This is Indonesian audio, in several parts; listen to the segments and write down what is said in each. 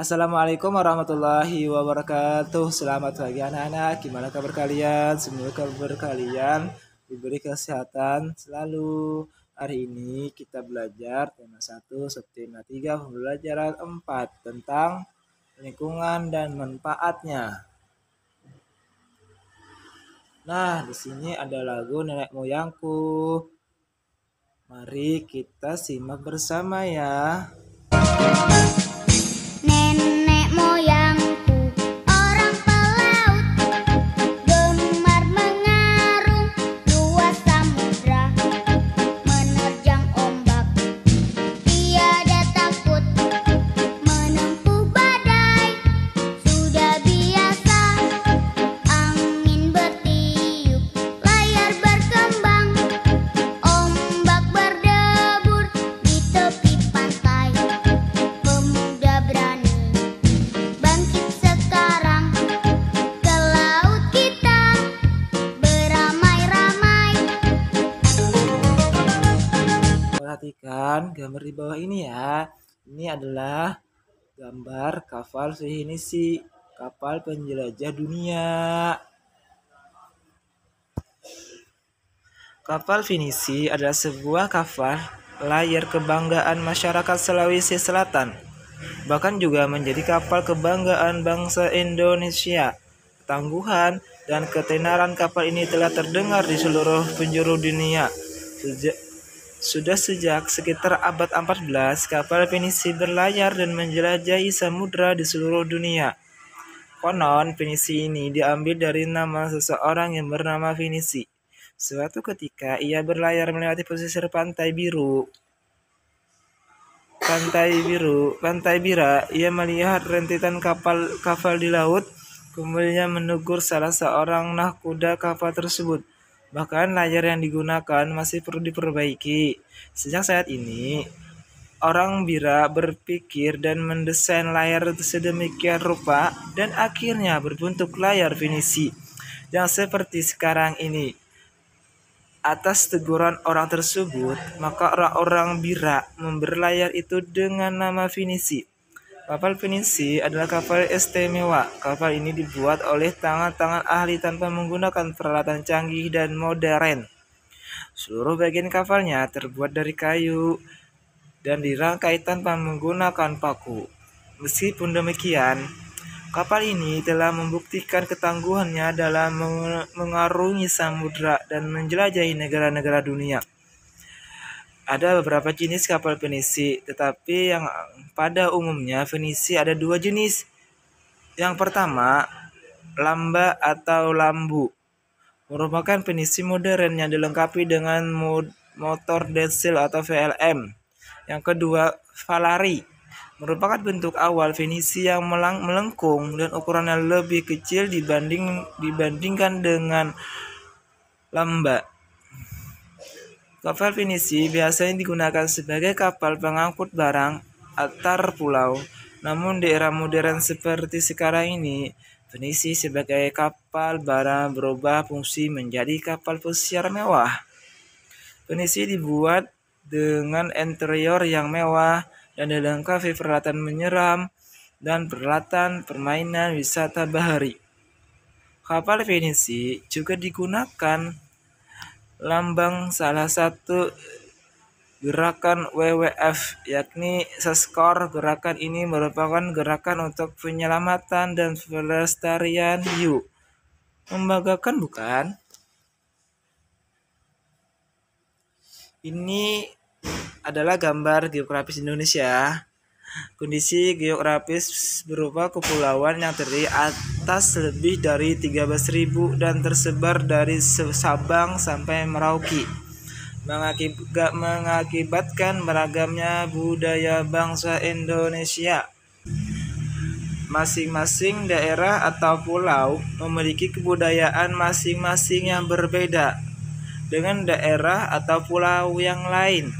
Assalamualaikum warahmatullahi wabarakatuh. Selamat pagi anak-anak. Gimana kabar kalian? Semoga kabar kalian diberi kesehatan selalu. Hari ini kita belajar tema 1, subtema 3, pembelajaran 4 tentang lingkungan dan manfaatnya. Nah, di sini ada lagu Nenek Moyangku. Mari kita simak bersama ya. Nenek moyangku orang pelaut, gemar mengarung luas samudra, menerjang ombak tiada takut, menempuh badai sudah biasa, angin bertiup layar berkembang, ombak berdebur di tepi pantai. Pemuda berani bangkit sekarang, ke laut kita beramai-ramai. Perhatikan gambar di bawah ini ya. Ini adalah gambar kapal Fenisi, kapal penjelajah dunia. Kapal Fenisi adalah sebuah kapal layar kebanggaan masyarakat Sulawesi Selatan. Bahkan juga menjadi kapal kebanggaan bangsa Indonesia. Ketangguhan dan ketenaran kapal ini telah terdengar di seluruh penjuru dunia. Sudah sejak sekitar abad 14, kapal Fenisi berlayar dan menjelajahi samudra di seluruh dunia. Konon, Fenisi ini diambil dari nama seseorang yang bernama Fenisi. Suatu ketika, ia berlayar melewati pesisir Pantai Bira. Ia melihat rentetan kapal di laut. Kemudian menegur salah seorang nahkoda kapal tersebut. Bahkan layar yang digunakan masih perlu diperbaiki. Sejak saat ini, orang Bira berpikir dan mendesain layar sedemikian rupa dan akhirnya berbentuk layar Fenisi yang seperti sekarang ini. Atas teguran orang tersebut, maka orang-orang Bira memberi layar itu dengan nama Fenisi. Kapal Fenisi adalah kapal istimewa. Kapal ini dibuat oleh tangan-tangan ahli tanpa menggunakan peralatan canggih dan modern. Seluruh bagian kapalnya terbuat dari kayu dan dirangkai tanpa menggunakan paku. Meskipun demikian, kapal ini telah membuktikan ketangguhannya dalam mengarungi samudra dan menjelajahi negara-negara dunia. Ada beberapa jenis kapal Fenisi, tetapi yang pada umumnya Fenisi ada dua jenis. Yang pertama, lamba atau lambu, merupakan Fenisi modern yang dilengkapi dengan motor diesel atau VLM. Yang kedua, Valari, merupakan bentuk awal Fenisi yang melengkung dan ukurannya lebih kecil dibandingkan dengan lamba. Kapal Fenisi biasanya digunakan sebagai kapal pengangkut barang antar pulau. Namun di era modern seperti sekarang ini, Fenisi sebagai kapal barang berubah fungsi menjadi kapal pesiar mewah. Fenisi dibuat dengan interior yang mewah dan dilengkapi peralatan menyelam dan peralatan permainan wisata bahari. Kapal Fenisi juga digunakan lambang salah satu gerakan WWF, yakni Seskor. Gerakan ini merupakan gerakan untuk penyelamatan dan pelestarian hiu. Membanggakan bukan? Ini adalah gambar geografis Indonesia. Kondisi geografis berupa kepulauan yang terdiri atas lebih dari 13.000 dan tersebar dari Sabang sampai Merauke, mengakibatkan beragamnya budaya bangsa Indonesia. Masing-masing daerah atau pulau memiliki kebudayaan masing-masing yang berbeda dengan daerah atau pulau yang lain.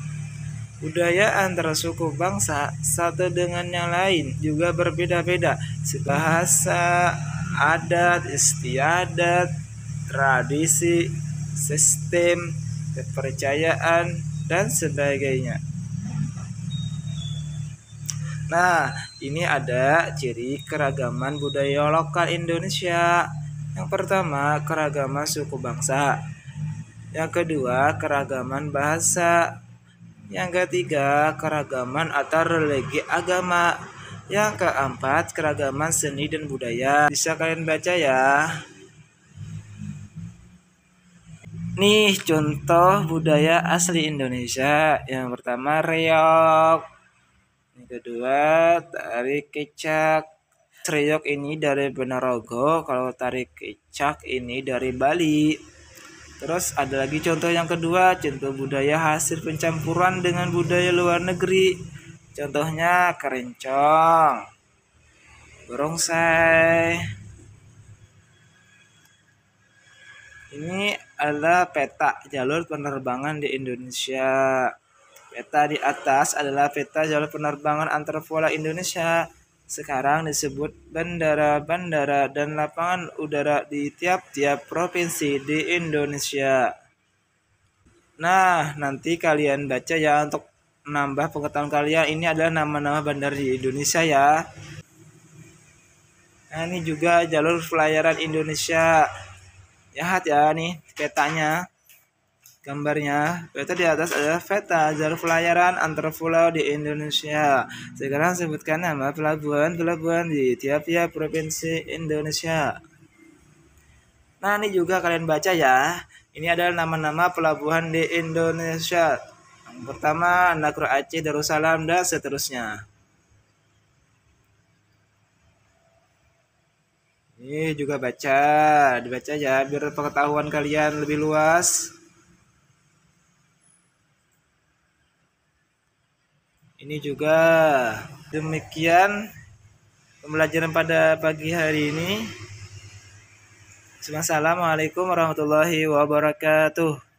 Budaya antara suku bangsa satu dengan yang lain juga berbeda-beda. Bahasa, adat, istiadat, tradisi, sistem, kepercayaan, dan sebagainya. Nah, ini ada ciri keragaman budaya lokal Indonesia. Yang pertama, keragaman suku bangsa. Yang kedua, keragaman bahasa. Yang ketiga, keragaman antar religi agama. Yang keempat, keragaman seni dan budaya. Bisa kalian baca ya. Nih contoh budaya asli Indonesia. Yang pertama reog. Yang kedua tari kecak. Reog ini dari Ponorogo, kalau tari kecak ini dari Bali. Terus ada lagi contoh yang kedua, contoh budaya hasil pencampuran dengan budaya luar negeri. Contohnya keroncong, barongsai. Ini adalah peta jalur penerbangan di Indonesia. Peta di atas adalah peta jalur penerbangan antar pulau Indonesia. Sekarang disebut bandara-bandara dan lapangan udara di tiap-tiap provinsi di Indonesia. Nah, nanti kalian baca ya untuk menambah pengetahuan kalian. Ini adalah nama-nama bandar di Indonesia ya. Nah, ini juga jalur pelayaran Indonesia. Lihat ya nih petanya. Gambarnya, peta di atas adalah peta jalur pelayaran antar pulau di Indonesia. Sekarang sebutkan nama pelabuhan-pelabuhan di tiap-tiap provinsi Indonesia. Nah, ini juga kalian baca ya. Ini adalah nama-nama pelabuhan di Indonesia. Yang pertama, Nakro Aceh, Darussalam, dan seterusnya. Ini juga dibaca ya biar pengetahuan kalian lebih luas. Ini juga demikian pembelajaran pada pagi hari ini. Assalamualaikum warahmatullahi wabarakatuh.